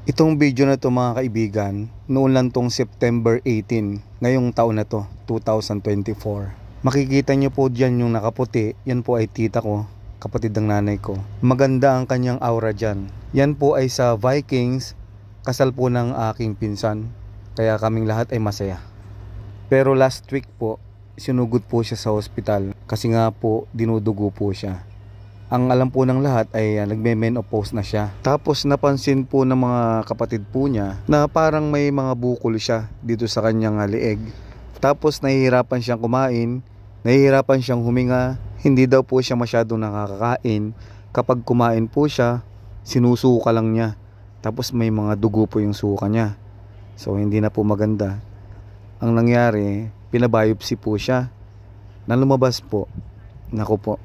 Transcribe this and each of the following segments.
Itong video na to mga kaibigan, noon lang tong September 18, ngayong taon na to, 2024. Makikita nyo po dyan yung nakaputi, yan po ay tita ko, kapatid ng nanay ko. Maganda ang kanyang aura dyan. Yan po ay sa Vikings, kasal po ng aking pinsan, kaya kaming lahat ay masaya. Pero last week po, sinugod po siya sa ospital kasi nga po dinudugo po siya. Ang alam po ng lahat ay nagme-menopause na siya. Tapos napansin po ng mga kapatid po niya na parang may mga bukol siya dito sa kanyang leeg. Tapos nahihirapan siyang kumain, nahihirapan siyang huminga, hindi daw po siya masyadong nakakakain. Kapag kumain po siya, sinusuka lang niya. Tapos may mga dugo po yung suka niya. So hindi na po maganda. Ang nangyari, pinabiopsy po siya. Na lumabas po, naku po,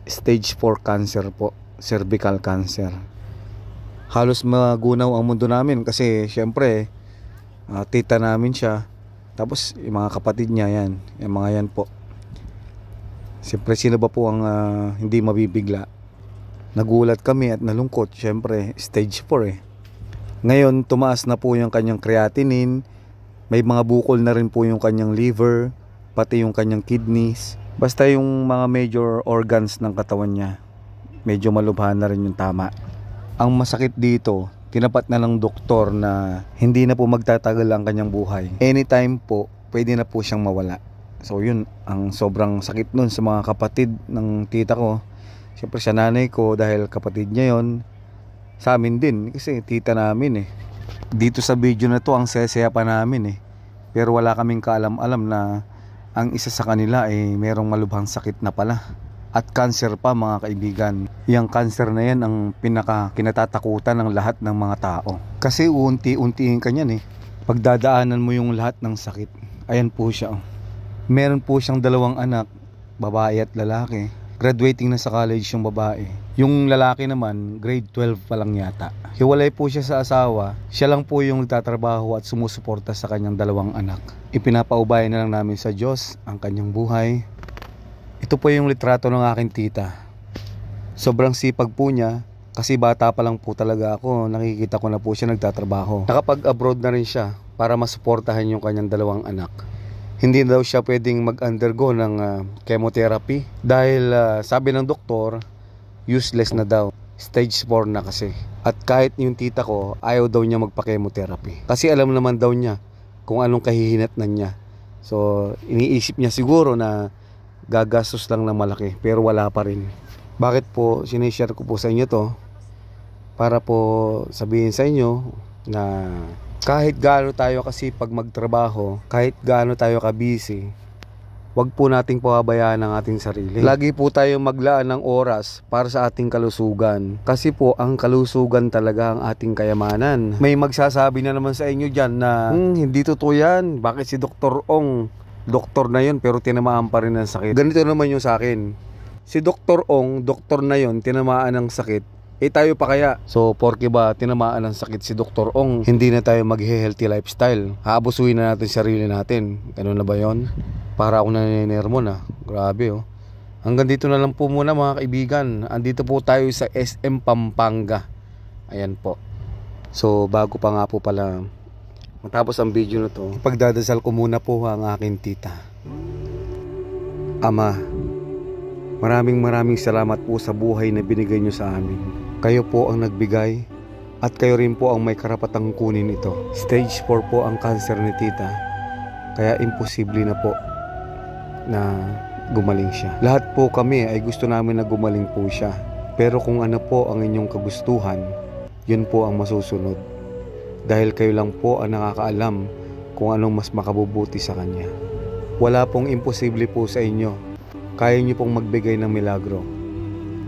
stage 4 cancer po, cervical cancer. Halos magunaw ang mundo namin kasi syempre tita namin siya. Tapos yung mga kapatid niya yan, yung mga yan po. Siyempre sino ba po ang hindi mabibigla? Nagulat kami at nalungkot, syempre stage 4 eh. Ngayon tumaas na po yung kanyang creatinine, may mga bukol na rin po yung kanyang liver, pati yung kanyang kidneys. Basta yung mga major organs ng katawan niya, medyo malubhan na rin yung tama. Ang masakit dito, tinapat na ng doktor na hindi na po magtatagal ang kanyang buhay. Anytime po, pwede na po siyang mawala. So yun, ang sobrang sakit nun sa mga kapatid ng tita ko. Siyempre sa nanay ko dahil kapatid niya yon, sa amin din kasi tita namin eh. Dito sa video na to ang sesaya pa namin eh. Pero wala kaming kaalam-alam na ang isa sa kanila ay merong malubhang sakit na pala. At cancer pa mga kaibigan. Yang cancer na yan ang kinatatakutan ng lahat ng mga tao. Kasi unti-untiin ka niyan eh. Pagdadaanan mo yung lahat ng sakit. Ayan po siya. Meron po siyang 2 anak, babae at lalaki. Graduating na sa college yung babae. Yung lalaki naman, grade 12 pa lang yata. Hiwalay po siya sa asawa. Siya lang po yung nagtatrabaho at sumusuporta sa kanyang 2 anak. Ipinapaubaya na lang namin sa Diyos ang kanyang buhay. Ito po yung litrato ng aking tita. Sobrang sipag po niya. Kasi bata pa lang po talaga ako. Nakikita ko na po siya nagtatrabaho. Nakapag-abroad na rin siya para masuportahan yung kanyang 2 anak. Hindi daw siya pwedeng mag-undergo ng chemotherapy dahil sabi ng doktor, useless na daw. Stage 4 na kasi. At kahit yung tita ko, ayaw daw niya magpa-chemotherapy. Kasi alam naman daw niya kung anong kahihinatnan niya. So, iniisip niya siguro na gagastos lang ng malaki, pero wala pa rin. Bakit po sinishare ko po sa inyo to? Para po sabihin sa inyo na kahit gaano tayo kasi pag magtrabaho, kahit gaano tayo ka-busy, wag po nating pababayaan ang ating sarili. Lagi po tayong maglaan ng oras para sa ating kalusugan. Kasi po, ang kalusugan talaga ang ating kayamanan. May magsasabi na naman sa inyo dyan na, hindi totoo yan. Bakit si Dr. Ong, doktor na yun pero tinamaan pa rin ng sakit? Ganito naman yung sa akin. Si Dr. Ong, doktor na yun, tinamaan ng sakit. Tayo pa kaya? So, porke ba tinamaan ng sakit si Dr. Ong, hindi na tayo mag-healthy lifestyle? Haabusuin na natin sarili natin. Ganun na ba yon? Para ako naninermo na. Grabe oh. Hanggang dito na lang po muna mga kaibigan. Andito po tayo sa SM Pampanga. Ayan po. So bago pa nga po pala matapos ang video na to, pagdadasal ko muna po ang aking tita. Ama, maraming salamat po sa buhay na binigay nyo sa amin. Kayo po ang nagbigay at kayo rin po ang may karapatang kunin ito. Stage 4 po ang cancer ni tita. Kaya imposible na po na gumaling siya. Lahat po kami ay gusto namin na gumaling po siya. Pero kung ano po ang inyong kagustuhan, yun po ang masusunod. Dahil kayo lang po ang nakakaalam kung anong mas makabubuti sa kanya. Wala pong imposible po sa inyo. Kaya nyo pong magbigay ng milagro.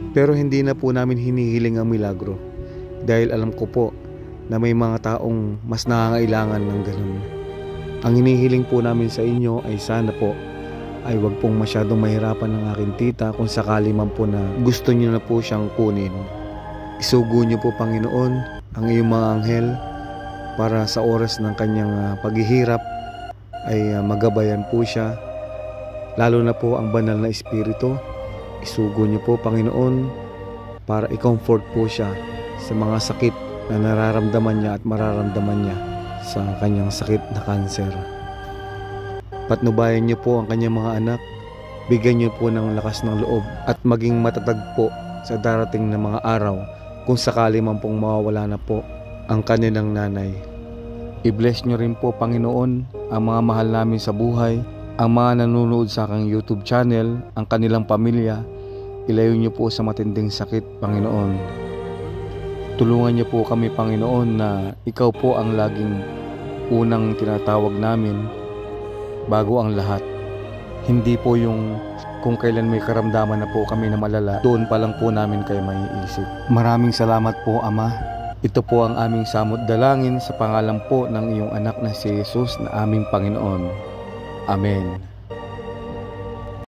Pero hindi na po namin hinihiling ang milagro. Dahil alam ko po na may mga taong mas nangangailangan ng ganun. Ang hinihiling po namin sa inyo ay sana po ay wag pong masyadong mahirapan ng aking tita kung sakali man po na gusto niyo na po siyang kunin. Isugo niyo po Panginoon ang iyong mga anghel para sa oras ng kanyang paghihirap ay magabayan po siya. Lalo na po ang banal na espiritu. Isugo niyo po Panginoon para i-comfort po siya sa mga sakit na nararamdaman niya at mararamdaman niya sa kanyang sakit na kanser. Patnubayan niyo po ang kanyang mga anak, bigyan niyo po ng lakas ng loob at maging matatag po sa darating na mga araw kung sakali man pong mawawala na po ang kanilang nanay. I-bless niyo rin po, Panginoon, ang mga mahal namin sa buhay, ang mga nanonood sa aking YouTube channel, ang kanilang pamilya. Ilayo niyo po sa matinding sakit, Panginoon. Tulungan niyo po kami, Panginoon, na ikaw po ang laging unang tinatawag namin bago ang lahat. Hindi po yung kung kailan may karamdaman na po kami na malala, doon pa lang po namin kayo maiisip. Maraming salamat po, Ama. Ito po ang aming samot dalangin sa pangalan po ng iyong anak na si Jesus na aming Panginoon. Amen.